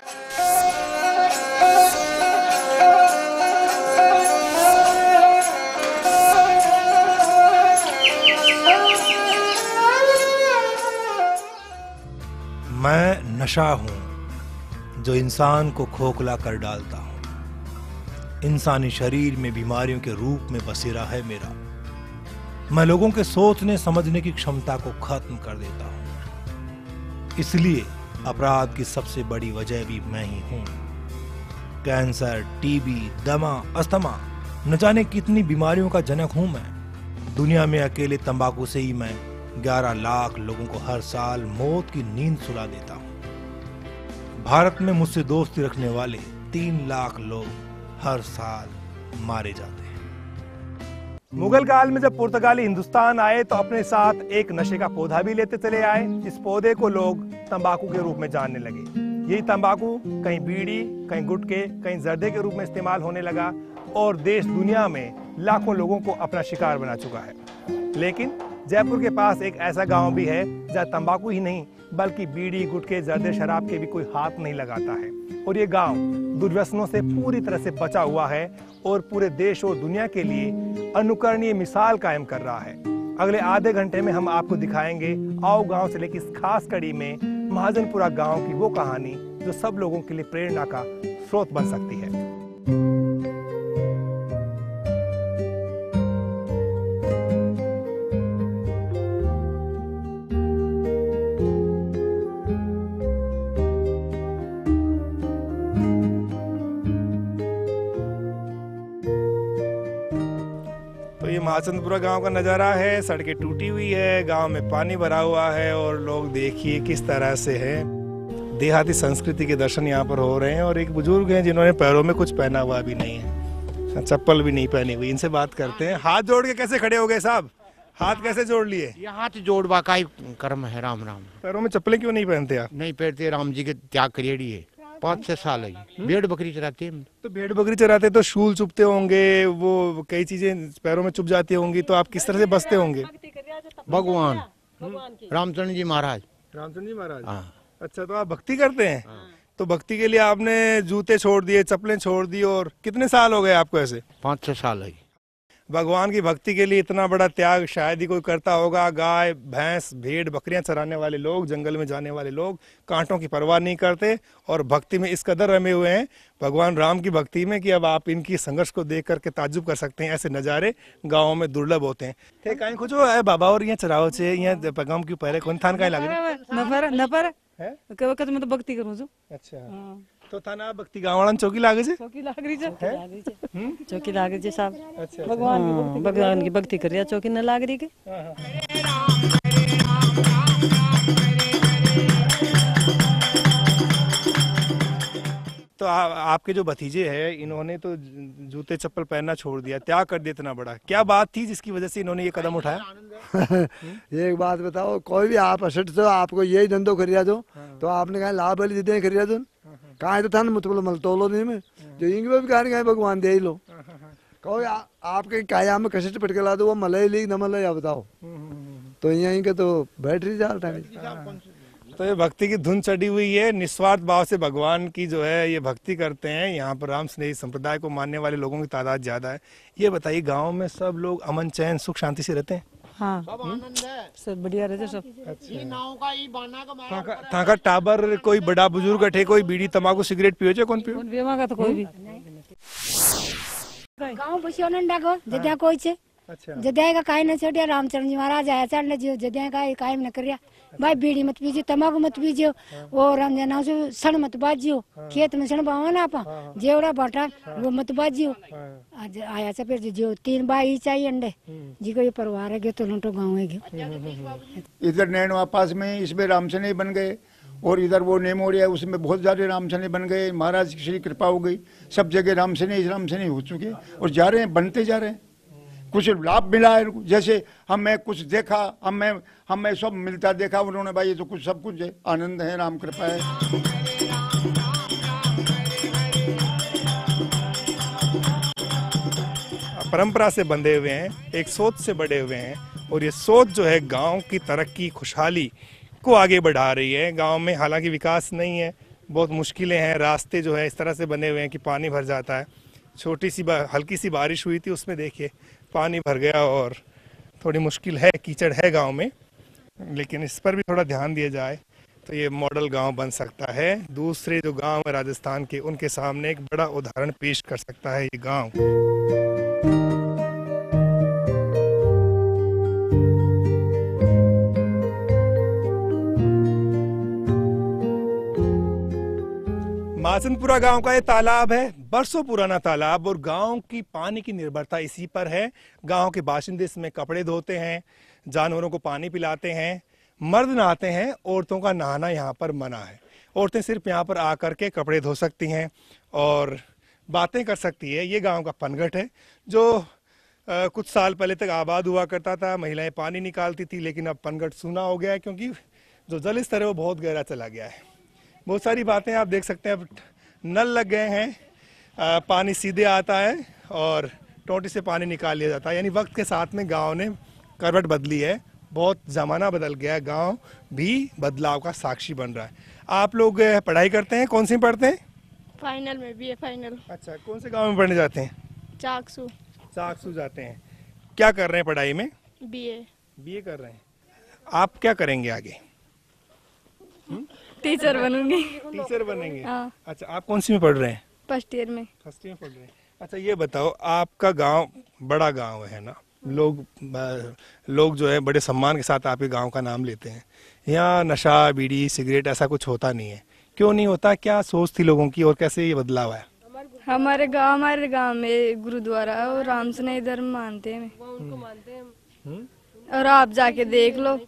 मैं नशा हूं जो इंसान को खोखला कर डालता हूं। इंसानी शरीर में बीमारियों के रूप में बसेरा है मेरा। मैं लोगों के सोचने समझने की क्षमता को खत्म कर देता हूं। इसलिए अपराध की सबसे बड़ी वजह भी मैं ही हूं। कैंसर, टीबी, दमा, अस्थमा, न जाने कितनी बीमारियों का जनक हूं मैं। दुनिया में अकेले तंबाकू से ही मैं 11 लाख लोगों को हर साल मौत की नींद सुला देता हूं। भारत में मुझसे दोस्ती रखने वाले 3 लाख लोग हर साल मारे जाते हैं। मुगल काल में जब पुर्तगाली हिंदुस्तान आए तो अपने साथ एक नशे का पौधा भी लेते चले आए। इस पौधे को लोग तंबाकू के रूप में जानने लगे। यही तंबाकू कहीं बीड़ी, कहीं गुटखे, कहीं जर्दे के रूप में इस्तेमाल होने लगा और देश दुनिया में लाखों लोगों को अपना शिकार बना चुका है। लेकिन जयपुर के पास एक ऐसा गांव भी है जहां तंबाकू ही नहीं बल्कि बीड़ी, गुटखे, जर्दे, शराब के भी कोई हाथ नहीं लगाता है। और ये गांव दुर्व्यसनों से पूरी तरह से बचा हुआ है और पूरे देश और दुनिया के लिए अनुकरणीय मिसाल कायम कर रहा है। अगले आधे घंटे में हम आपको दिखाएंगे आओ गांव से लेकर इस खास कड़ी में महाजनपुरा गांव की वो कहानी जो सब लोगों के लिए प्रेरणा का स्रोत बन सकती है। ये महाजनपुरा गांव का नज़ारा है। सड़कें टूटी हुई है, गांव में पानी भरा हुआ है और लोग देखिए किस तरह से है। देहाती संस्कृति के दर्शन यहाँ पर हो रहे हैं और एक बुजुर्ग हैं जिन्होंने पैरों में कुछ पहना हुआ भी नहीं है, चप्पल भी नहीं पहनी हुई। इनसे बात करते हैं। हाथ जोड़ के कैसे खड़े हो गए साहब? हाथ कैसे जोड़ लिए? ये हाथ जोड़वा का ही कर्म है। राम राम। पैरों में चप्पलें क्यों नहीं पहनते आप? नहीं पहनते, राम जी के त्याग करियड़ी है। 5-6 साल है। भेड़ बकरी चराते हैं। तो भेड़ बकरी चराते तो शूल चुभते होंगे, वो कई चीजें पैरों में चुभ जाती होंगी, तो आप किस तरह से बचते होंगे? भगवान रामचंद्र जी महाराज। रामचंद्र जी महाराज। हाँ। अच्छा, तो आप भक्ति करते हैं? तो भक्ति के लिए आपने जूते छोड़ दिए, चप्पलें छोड़ दी, और कितने साल हो गए आपको ऐसे? 5-6 साल है। भगवान की भक्ति के लिए इतना बड़ा त्याग शायद ही कोई करता होगा। गाय, भैंस, भेड़, बकरियां चराने वाले लोग, जंगल में जाने वाले लोग कांटों की परवाह नहीं करते और भक्ति में इस कदर रमे हुए हैं भगवान राम की भक्ति में कि अब आप इनकी संघर्ष को देख करके ताज्जुब कर सकते हैं। ऐसे नज़ारे गाँव में दुर्लभ होते हैं। थे कहीं कुछ बाबा और यहाँ चराव से यहाँ पैगाम क्यों पहले कौन थान कहीं लगे है वक्त में तो भक्ति करूँ। अच्छा, तो थाना भक्ति गाँव चौकी लागे छे? चौकी लाग रही है, चौकी लाग रही है साहब। अच्छा, भगवान की भक्ति कर रही, चौकी न लाग रही के। तो आपके जो भतीजे हैं इन्होंने तो जूते चप्पल पहनना छोड़ दिया, त्याग कर दिया इतना बड़ा। क्या बात थी जिसकी वजह से इन्होंने ये कदम उठाया? ये एक बात बताओ, कोई भी आप असट से आपको यही धंधो खरीदा दो तो आपने कहा लाभ वाली दीदी खरीदा दो कहा तो था ना मुझको मल तोलो नहीं में जो इंग भी कहा भगवान दे ही लो। कोई आपके काया में कष्ट पटके ला दो वो मलय ली न मलय या बताओ तो यहीं के तो बैटरी जालता नहीं। तो ये भक्ति की धुन चढ़ी हुई है, निस्वार्थ भाव से भगवान की जो है ये भक्ति करते हैं। यहाँ पर राम स्नेही संप्रदाय को मानने वाले लोगों की तादाद ज्यादा है। ये बताइए गांव में सब लोग अमन, चैन, सुख, शांति से रहते हैं? हाँ, सब आनंद है, सब बढ़िया रहते सब। ये नाव का ई बाना का मारा था का टाबर कोई बड़ा बुजुर्ग अठे कोई बीड़ी तंबाकू सिगरेट पियो छे? कौन पियो? कौन पियो का तो कोई भी गांव बसियो नंडा को जद्या कोई छे। अच्छा, जद्या का काई न छोड़िया। रामचंद्र जी महाराज आया चढ़ने जियो जद्या का कायम न करिया। भाई बीड़ी मत पीजियो, तंबाकू मत पीजियो, और राम जना से सण मत बाजियो। खेत में सण बावा ना आपा जेवड़ा बाटा वो मत बाजियो। आज आया से फिर जो 3 भाई चाहिए अंडे जी को ये परिवार है गयो तो लंटो गाँव है गयो। इधर नैनवा पास में इसमें रामसने बन गए और इधर वो नेमोरिया उसमें बहुत ज्यादा रामसने बन गए। महाराज की श्री कृपा हो गई, सब जगह रामसने हो चुके और जा रहे हैं, बनते जा रहे हैं। कुछ लाभ मिला है, जैसे हमें कुछ देखा, हमें सब मिलता देखा उन्होंने। भाई ये तो कुछ सब कुछ है, आनंद है, राम कृपा है। परंपरा से बंधे हुए हैं, एक सोच से बड़े हुए हैं और ये सोच जो है गांव की तरक्की, खुशहाली को आगे बढ़ा रही है। गांव में हालांकि विकास नहीं है, बहुत मुश्किलें हैं, रास्ते जो है इस तरह से बने हुए हैं कि पानी भर जाता है। छोटी सी हल्की सी बारिश हुई थी, उसमें देखिए पानी भर गया और थोड़ी मुश्किल है, कीचड़ है गांव में, लेकिन इस पर भी थोड़ा ध्यान दिया जाए तो ये मॉडल गांव बन सकता है। दूसरे जो गांव है राजस्थान के, उनके सामने एक बड़ा उदाहरण पेश कर सकता है ये गांव। मासनपुरा गांव का ये तालाब है, बरसों पुराना तालाब, और गांव की पानी की निर्भरता इसी पर है। गांव के बाशिंदे इसमें कपड़े धोते हैं, जानवरों को पानी पिलाते हैं, मर्द नहाते हैं, औरतों का नहाना यहाँ पर मना है। औरतें सिर्फ यहाँ पर आकर के कपड़े धो सकती हैं और बातें कर सकती है। ये गांव का पनघट है जो कुछ साल पहले तक आबाद हुआ करता था, महिलाएं पानी निकालती थी, लेकिन अब पनघट सूना हो गया है क्योंकि जो जल स्तर है वो बहुत गहरा चला गया है। बहुत सारी बातें आप देख सकते हैं, अब नल लग गए हैं, पानी सीधे आता है और टोंटी से पानी निकाल लिया जाता है। यानी वक्त के साथ में गांव ने करवट बदली है, बहुत ज़माना बदल गया है, गांव भी बदलाव का साक्षी बन रहा है। आप लोग पढ़ाई करते हैं, कौन सी पढ़ते हैं? फाइनल में, बीए फाइनल। अच्छा, कौन से गांव में पढ़ने जाते हैं? चाकसू। चाकसू जाते हैं। क्या कर रहे हैं पढ़ाई में? बीए कर रहे हैं। आप क्या करेंगे आगे? टीचर बनूंगी। टीचर बनेंगे? हाँ। अच्छा, आप कौन सी में पढ़ रहे हैं? फर्स्ट ईयर में। फर्स्ट ईयर पढ़ रहे हैं। अच्छा, ये बताओ, आपका गांव बड़ा गांव है ना, लोग जो है बड़े सम्मान के साथ आपके गांव का नाम लेते हैं। यहाँ नशा, बीड़ी, सिगरेट ऐसा कुछ होता नहीं है, क्यों नहीं होता? क्या सोच थी लोगों की और कैसे ये बदलाव आया? हमारे गांव में गुरुद्वारा और रामसने धर्म मानते हैं, और आप जाके देख लो,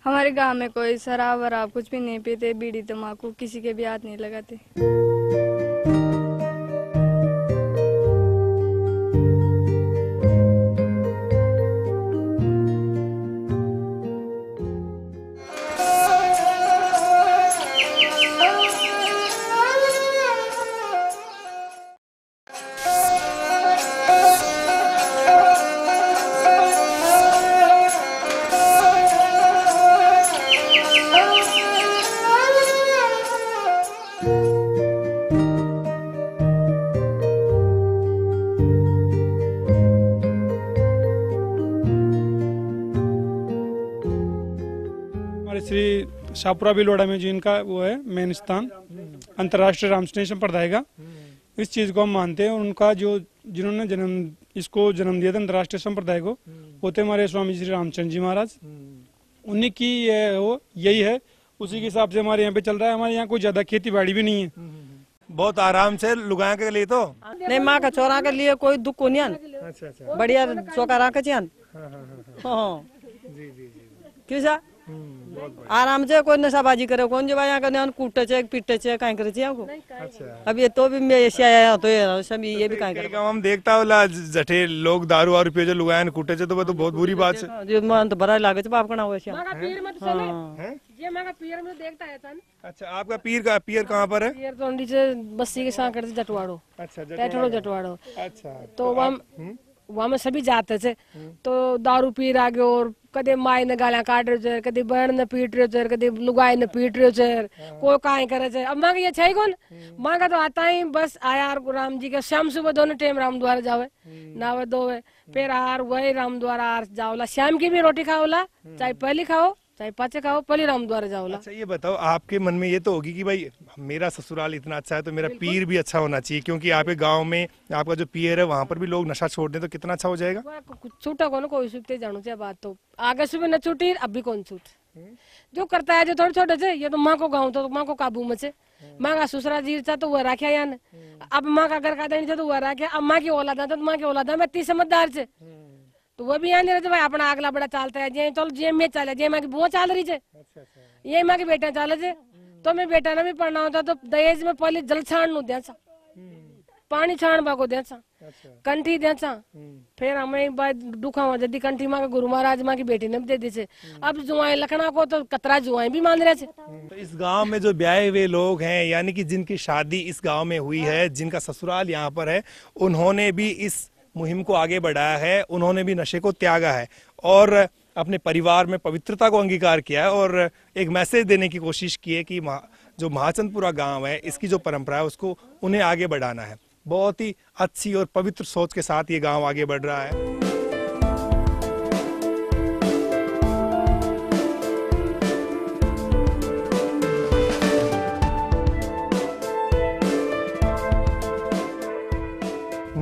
हमारे गांव में कोई शराब वराब कुछ भी नहीं पीते, बीड़ी तम्बाकू किसी के भी हाथ नहीं लगाते। श्री शाहपुरा बिलोड़ा में जिनका वो है मेन स्थान अंतर्राष्ट्रीय रामस्नेह संप्रदाय का, इस चीज को हम मानते हैं। और उनका जो जिन्होंने इसको जन्म दिया था अंतर्राष्ट्रीय संप्रदाय को, वो थे हमारे स्वामी श्री रामचंद्र जी महाराज। उन्हीं की यही है, उसी के हिसाब से हमारे यहाँ पे चल रहा है। हमारे यहाँ कोई ज्यादा खेती बाड़ी भी नहीं है, बहुत आराम से लुगाया के लिए तो नहीं, माँ का चोरा के लिए कोई दुख को नहीं आन। अच्छा, बढ़िया चौका रख चियान। हाँ, क्यों सा आराम से कोई नशाबाजी करे, कौन जो यहाँ करने कूटे चे पीटे चे कहीं करे को। अब ये तो भी मैं आया तो ये भी कहीं करे। हम देखता होला जठे लोग दारू वारू पियो जो लुगायन कूटे चे, तो वो तो बहुत बुरी बात है। जो मन तो बड़ा लागे चे बाप का ना हो। ये माँ का पीर में देखता है तन। अच्छा, आपका पीर कहाँ पर है? पीर तो नीचे बस्ती के साथ करते जटवाड़ो। अच्छा, जटवाड़ो। अच्छा, तो वहाँ में सभी जाते थे, तो दारू पी रहा गयो और कदे माई ने गालियां काट रहे थे, कदे बहन ने पीट रहे थे, कदे लुगाई ने पीट रहे थे, कोई काहे करे थे। अब माँ ये छे कौन, माँ का तो आता ही बस आया राम जी के शाम सुबह दोनों टाइम राम द्वारा जावे, नावे धोवे, फिर आर वही राम द्वारा आर जाओला। शाम की भी रोटी खाओला, चाहे पहली खाओ चाहे पाचे खाओ, पहले राम द्वारा जाओला। अच्छा, ये बताओ, आपके मन में ये तो होगी कि भाई मेरा ससुराल इतना अच्छा है तो मेरा पीर भी अच्छा होना चाहिए, क्योंकि आपके गांव में आपका जो पीर है वहाँ पर भी लोग नशा छोड़ दें तो कितना अच्छा हो जाएगा। छूटा कौन कोई छूटते जानो चाहिए बात, तो आगे से भी न छूटी, अब भी कौन छूट। जो करता है जो थोड़े छोटे से, ये तो माँ को गाँव तो माँ को काबू में से, माँ का ससुरा जी था तो वह राख्या यान, अब माँ का घर का देनी था तो वह राख्या। अब माँ की औलाद था तो माँ की औलाद मैं इतनी समझदार से, तो वो भी यहाँ नहीं रहते भाई अपना अगला बड़ा चालता है। जे चल जे में चले, जे माँ की बुआ चाल रही है, ये माँ की बेटा चाले थे, तो मैं बेटा ने भी पढ़ना होता तो दहेज में पहले जल छाण नु देसा, पानी छाण बाको देसा, कंठी देसा, फिर हमें दुखा हो जदी कंठी माँ का गुरु महाराज माँ की बेटी ने भी दे दी से। अब जुआएं लखना को तो कतरा जुआएं भी मान रहे थे। तो इस गांव में जो ब्याहे हुए लोग हैं, यानी कि जिनकी शादी इस गांव में हुई है, जिनका ससुराल यहाँ पर है, उन्होंने भी इस मुहिम को आगे बढ़ाया है, उन्होंने भी नशे को त्यागा है और अपने परिवार में पवित्रता को अंगीकार किया है और एक मैसेज देने की कोशिश की है कि जो महाचंदपुरा गांव है इसकी जो परंपरा है उसको उन्हें आगे बढ़ाना है। बहुत ही अच्छी और पवित्र सोच के साथ ये गांव आगे बढ़ रहा है।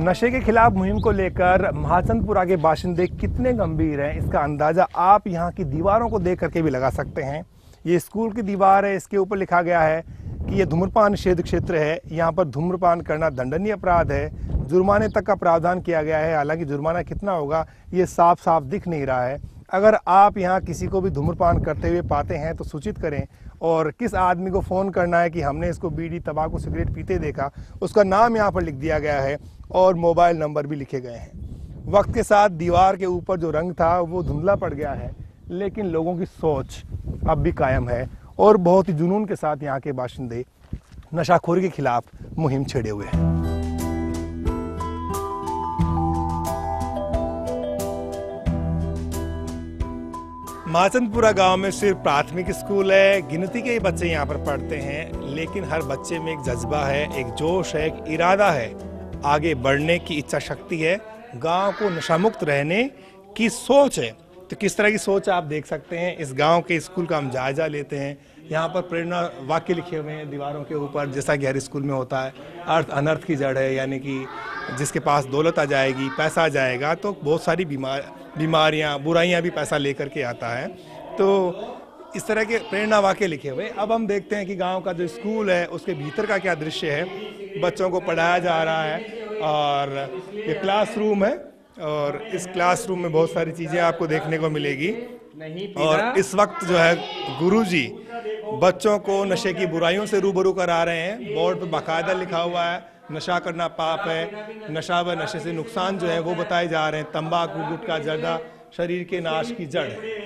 नशे के खिलाफ मुहिम को लेकर महाचंदपुरा के बाशिंदे कितने गंभीर हैं इसका अंदाजा आप यहाँ की दीवारों को देख करके भी लगा सकते हैं। ये स्कूल की दीवार है, इसके ऊपर लिखा गया है कि ये धूम्रपान निषेध क्षेत्र है, यहाँ पर धूम्रपान करना दंडनीय अपराध है, जुर्माने तक का प्रावधान किया गया है। हालांकि जुर्माना कितना होगा ये साफ साफ दिख नहीं रहा है। अगर आप यहाँ किसी को भी धूम्रपान करते हुए पाते हैं तो सूचित करें, और किस आदमी को फ़ोन करना है कि हमने इसको बीड़ी, तंबाकू, सिगरेट पीते देखा, उसका नाम यहाँ पर लिख दिया गया है और मोबाइल नंबर भी लिखे गए हैं। वक्त के साथ दीवार के ऊपर जो रंग था वो धुंधला पड़ गया है, लेकिन लोगों की सोच अब भी कायम है और बहुत ही जुनून के साथ यहाँ के बाशिंदे नशाखोरी के खिलाफ मुहिम छेड़े हुए हैं। महाचंदपुरा गांव में सिर्फ प्राथमिक स्कूल है, गिनती के ही बच्चे यहाँ पर पढ़ते हैं, लेकिन हर बच्चे में एक जज्बा है, एक जोश है, एक इरादा है, आगे बढ़ने की इच्छा शक्ति है, गांव को नशामुक्त रहने की सोच है। तो किस तरह की सोच आप देख सकते हैं। इस गांव के स्कूल का हम जायजा लेते हैं। यहाँ पर प्रेरणा वाक्य लिखे हुए हैं दीवारों के ऊपर, जैसा कि हर स्कूल में होता है। अर्थ अनर्थ की जड़ है, यानी कि जिसके पास दौलत आ जाएगी, पैसा आ जाएगा, तो बहुत सारी बीमारियाँ, बुराइयाँ भी पैसा लेकर के आता है। तो इस तरह के प्रेरणा वाक्य लिखे हुए। अब हम देखते हैं कि गांव का जो स्कूल है उसके भीतर का क्या दृश्य है। बच्चों को पढ़ाया जा रहा है और ये क्लासरूम है, और इस क्लासरूम में बहुत सारी चीज़ें आपको देखने को मिलेगी। और इस वक्त जो है गुरुजी बच्चों को नशे की बुराइयों से रूबरू करा रहे हैं। बोर्ड पर बाकायदा लिखा हुआ है नशा करना पाप है, नशा व नशे से नुकसान जो है वो बताए जा रहे हैं। तंबाकू, गुटखा, जर्दा शरीर के नाश की जड़ है।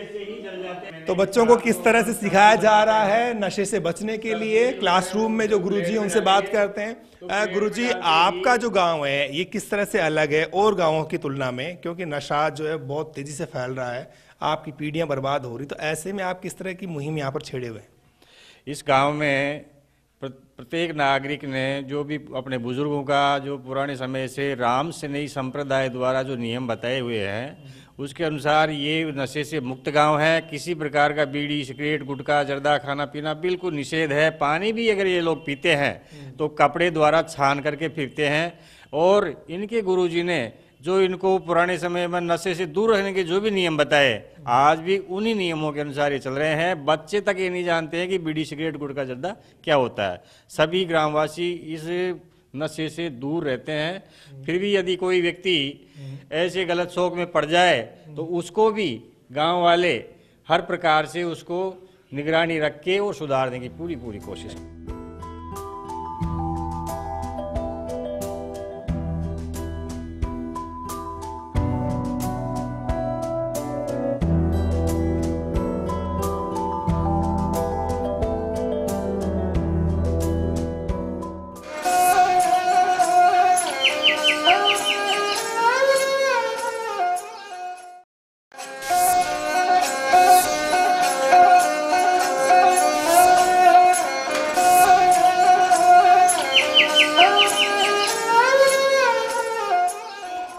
तो बच्चों को किस तरह से सिखाया जा रहा है नशे से बचने के लिए। क्लासरूम में जो गुरुजी उनसे बात करते हैं। गुरुजी, आपका जो गांव है ये किस तरह से अलग है और गांवों की तुलना में, क्योंकि नशा जो है बहुत तेजी से फैल रहा है, आपकी पीढ़ियां बर्बाद हो रही, तो ऐसे में आप किस तरह की मुहिम यहाँ पर छेड़े हुए हैं? इस गांव में प्रत्येक नागरिक ने जो भी अपने बुजुर्गों का जो पुराने समय से राम से नई संप्रदाय द्वारा जो नियम बताए हुए हैं उसके अनुसार ये नशे से मुक्त गांव है। किसी प्रकार का बीड़ी, सिगरेट, गुटखा, जर्दा खाना पीना बिल्कुल निषेध है। पानी भी अगर ये लोग पीते हैं तो कपड़े द्वारा छान करके फिरते हैं। और इनके गुरुजी ने जो इनको पुराने समय में नशे से दूर रहने के जो भी नियम बताए, आज भी उन्हीं नियमों के अनुसार ये चल रहे हैं। बच्चे तक ये नहीं जानते हैं कि बीड़ी, सिगरेट, गुटखा, जर्दा क्या होता है। सभी ग्रामवासी इस नशे से दूर रहते हैं। फिर भी यदि कोई व्यक्ति ऐसे गलत शौक में पड़ जाए तो उसको भी गांव वाले हर प्रकार से उसको निगरानी रख के और सुधारने की पूरी कोशिश।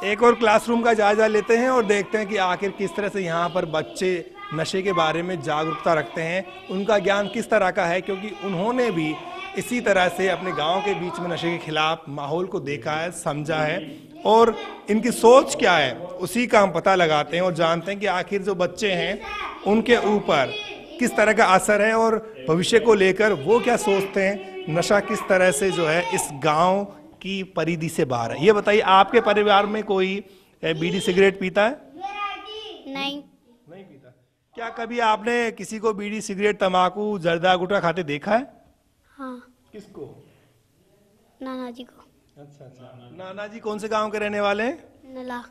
एक और क्लासरूम का जायजा लेते हैं और देखते हैं कि आखिर किस तरह से यहाँ पर बच्चे नशे के बारे में जागरूकता रखते हैं, उनका ज्ञान किस तरह का है, क्योंकि उन्होंने भी इसी तरह से अपने गांव के बीच में नशे के खिलाफ माहौल को देखा है, समझा है, और इनकी सोच क्या है उसी का हम पता लगाते हैं और जानते हैं कि आखिर जो बच्चे हैं उनके ऊपर किस तरह का असर है और भविष्य को लेकर वो क्या सोचते हैं, नशा किस तरह से जो है इस गाँव की परिधि से बाहर है। ये बताइए, आपके परिवार में कोई बीड़ी सिगरेट पीता है? नहीं पीता। क्या कभी आपने किसी को बीड़ी, सिगरेट, तंबाकू, जर्दा, गुटखा खाते देखा है? हाँ। किसको? नाना जी को। अच्छा। नाना जी कौन से गांव के रहने वाले हैं? नला।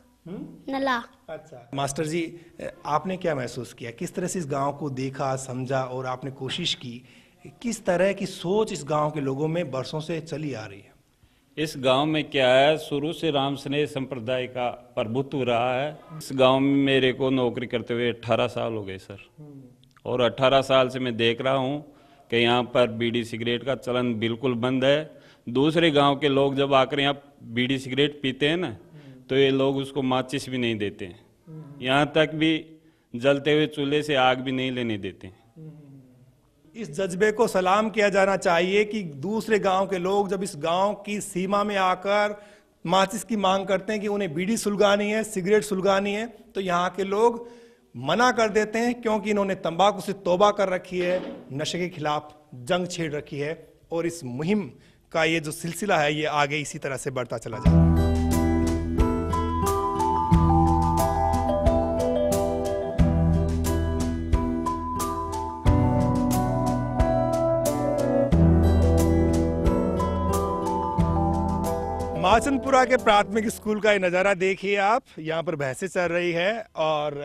नला। अच्छा। मास्टर जी, आपने क्या महसूस किया, किस तरह से इस गांव को देखा, समझा और आपने कोशिश की, किस तरह की सोच इस गांव के लोगों में बरसों से चली आ रही है? इस गांव में क्या है, शुरू से राम स्नेह संप्रदाय का प्रभुत्व रहा है। इस गांव में मेरे को नौकरी करते हुए 18 साल हो गए सर, और 18 साल से मैं देख रहा हूं कि यहाँ पर बीड़ी सिगरेट का चलन बिल्कुल बंद है। दूसरे गांव के लोग जब आकर यहाँ बीड़ी सिगरेट पीते हैं ना, तो ये लोग उसको माचिस भी नहीं देते हैं, यहाँ तक भी जलते हुए चूल्हे से आग भी नहीं लेने देते हैं। इस जज्बे को सलाम किया जाना चाहिए कि दूसरे गांव के लोग जब इस गांव की सीमा में आकर माचिस की मांग करते हैं कि उन्हें बीड़ी सुलगानी है, सिगरेट सुलगानी है, तो यहाँ के लोग मना कर देते हैं, क्योंकि इन्होंने तंबाकू से तौबा कर रखी है, नशे के खिलाफ जंग छेड़ रखी है, और इस मुहिम का ये जो सिलसिला है ये आगे इसी तरह से बढ़ता चला जाएगा। माचनपुरा के प्राथमिक स्कूल का ये नज़ारा देखिए आप। यहाँ पर भैंसें चर रही है और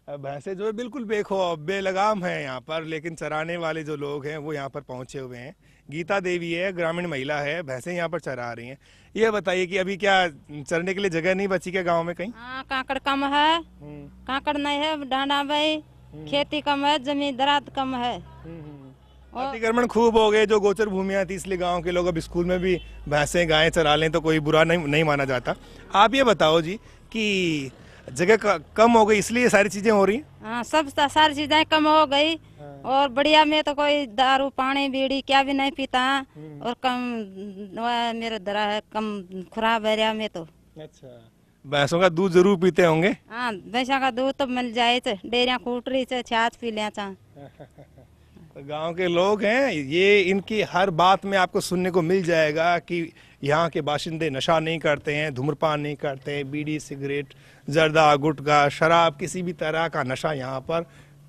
भैंसें जो है बिल्कुल बेखौफ बेलगाम है यहाँ पर, लेकिन चराने वाले जो लोग हैं वो यहाँ पर पहुँचे हुए हैं। गीता देवी है, ग्रामीण महिला है, भैंसें यहाँ पर चरा रही हैं। ये बताइए कि अभी क्या चरने के लिए जगह नहीं बची क्या गाँव में कहीं? काकड़ कम है, काकड़ नहीं है, डांडा भाई, खेती कम है, जमीन दरात कम है, अतिक्रमण खूब हो गए। जो गोचर भूमियां थी, इसलिए गांव के लोग अब स्कूल में भी भैंसें गायें चरा लें तो कोई बुरा नहीं माना जाता। आप ये बताओ जी कि जगह कम हो गई इसलिए ये सारी चीजें हो रही हैं? हाँ, सब सारी चीजें कम हो गई। और बढ़िया में तो कोई दारू पानी बीड़ी क्या भी नहीं पीता, और कम मेरा दरा है, कम खुराब एरिया में तो। अच्छा, भैंसों का दूध जरूर पीते होंगे? हाँ, भैंसा का दूध तो मिल जाए, डेरियां कूट रही है, छाछ पी लिया। गांव के लोग हैं ये, इनकी हर बात में आपको सुनने को मिल जाएगा कि यहाँ के बाशिंदे नशा नहीं करते हैं, धूम्रपान नहीं करते हैं, बीड़ी सिगरेट जर्दा गुटखा शराब किसी भी तरह का नशा यहाँ पर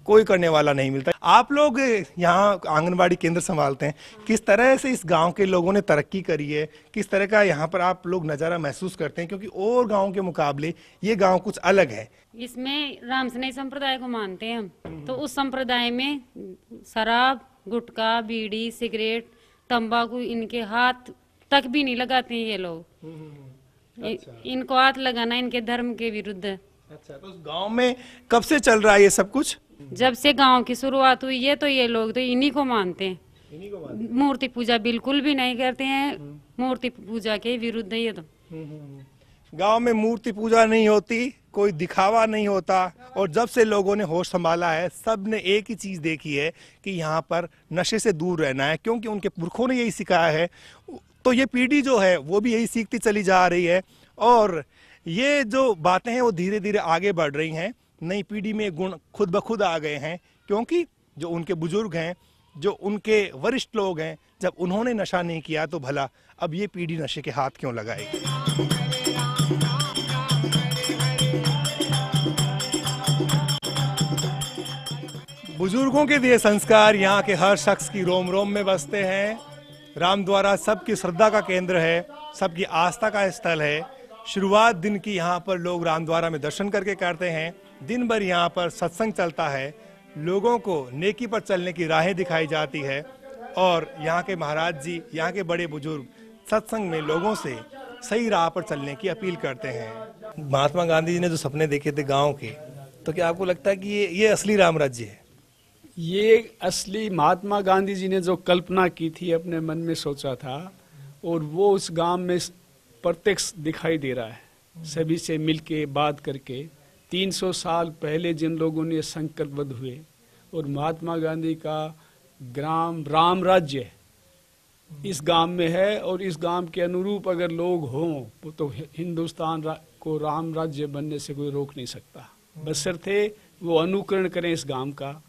कोई करने वाला नहीं मिलता। आप लोग यहाँ आंगनबाड़ी केंद्र संभालते हैं, किस तरह से इस गांव के लोगों ने तरक्की करी है, किस तरह का यहाँ पर आप लोग नज़ारा महसूस करते हैं? क्योंकि और गाँव के मुकाबले ये गाँव कुछ अलग है। इसमें रामसनेही संप्रदाय को मानते हैं हम, तो उस संप्रदाय में शराब गुटखा बीड़ी सिगरेट तंबाकू इनके हाथ तक भी नहीं लगाते हैं ये लोग। इनको हाथ लगाना इनके धर्म के विरुद्ध है। अच्छा, तो गांव में कब से चल रहा है ये सब कुछ? जब से गांव की शुरुआत हुई है तो ये लोग तो इन्हीं को मानते हैं। मूर्ति पूजा बिल्कुल भी नहीं करते हैं, मूर्ति पूजा के विरुद्ध है ये तो। गांव में मूर्ति पूजा नहीं होती, कोई दिखावा नहीं होता, और जब से लोगों ने होश संभाला है सब ने एक ही चीज देखी है कि यहाँ पर नशे से दूर रहना है, क्योंकि उनके पुरखों ने यही सिखाया है। तो ये पीढ़ी जो है वो भी यही सीखती चली जा रही है, और ये जो बातें हैं वो धीरे धीरे आगे बढ़ रही हैं। नई पीढ़ी में गुण खुद ब खुद आ गए हैं, क्योंकि जो उनके बुजुर्ग हैं, जो उनके वरिष्ठ लोग हैं, जब उन्होंने नशा नहीं किया तो भला अब ये पीढ़ी नशे के हाथ क्यों लगाएगी? बुजुर्गों के दिए संस्कार यहाँ के हर शख्स की रोम रोम में बसते हैं। रामद्वारा सबकी श्रद्धा का केंद्र है, सबकी आस्था का स्थल है। शुरुआत दिन की यहाँ पर लोग रामद्वारा में दर्शन करके करते हैं। दिन भर यहाँ पर सत्संग चलता है, लोगों को नेकी पर चलने की राहें दिखाई जाती है, और यहाँ के महाराज जी, यहाँ के बड़े बुजुर्ग सत्संग में लोगों से सही राह पर चलने की अपील करते हैं। महात्मा गांधी जी ने जो सपने देखे थे गाँव के, तो क्या आपको लगता है कि ये असली राम राज्य है? ये असली महात्मा गांधी जी ने जो कल्पना की थी, अपने मन में सोचा था, और वो उस गांव में प्रत्यक्ष दिखाई दे रहा है। सभी से मिलके बात करके 300 साल पहले जिन लोगों ने संकल्पबद्ध हुए, और महात्मा गांधी का ग्राम राम राज्य इस गांव में है, और इस गांव के अनुरूप अगर लोग हों तो हिंदुस्तान को राम राज्य बनने से कोई रोक नहीं सकता, बशर्ते वो अनुकरण करें इस गांव का,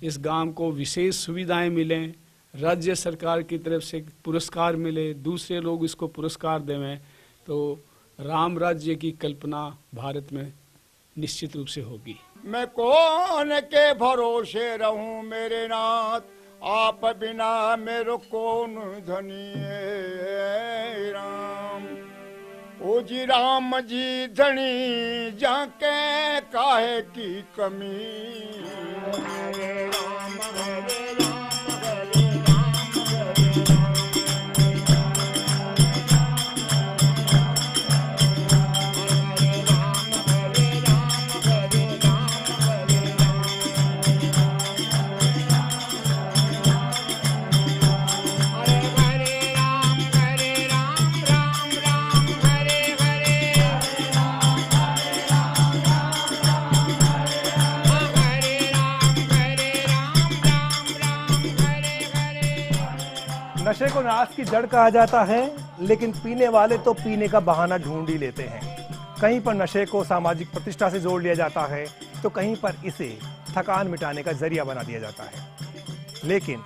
इस गांव को विशेष सुविधाएं मिलें, राज्य सरकार की तरफ से पुरस्कार मिले, दूसरे लोग इसको पुरस्कार देवें, तो राम राज्य की कल्पना भारत में निश्चित रूप से होगी। मैं कौन के भरोसे रहूं मेरे नाथ, आप बिना मेरे कौन धनी राम। ओ जी राम जी धनी जाके काहे की कमी। नशे को नाश की जड़ कहा जाता है, लेकिन पीने वाले तो पीने का बहाना ढूंढ ही लेते हैं। कहीं पर नशे को सामाजिक प्रतिष्ठा से जोड़ लिया जाता है, तो कहीं पर इसे थकान मिटाने का जरिया बना दिया जाता है। लेकिन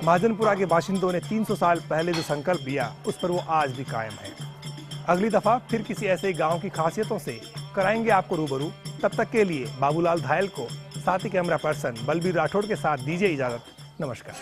महाजनपुरा के बाशिंदों ने 300 साल पहले जो संकल्प लिया, उस पर वो आज भी कायम है। अगली दफा फिर किसी ऐसे गांव की खासियतों से कराएंगे आपको रूबरू। तब तक के लिए बाबूलाल धायल को साथी कैमरा पर्सन बलबीर राठौड़ के साथ दीजिए इजाजत। नमस्कार।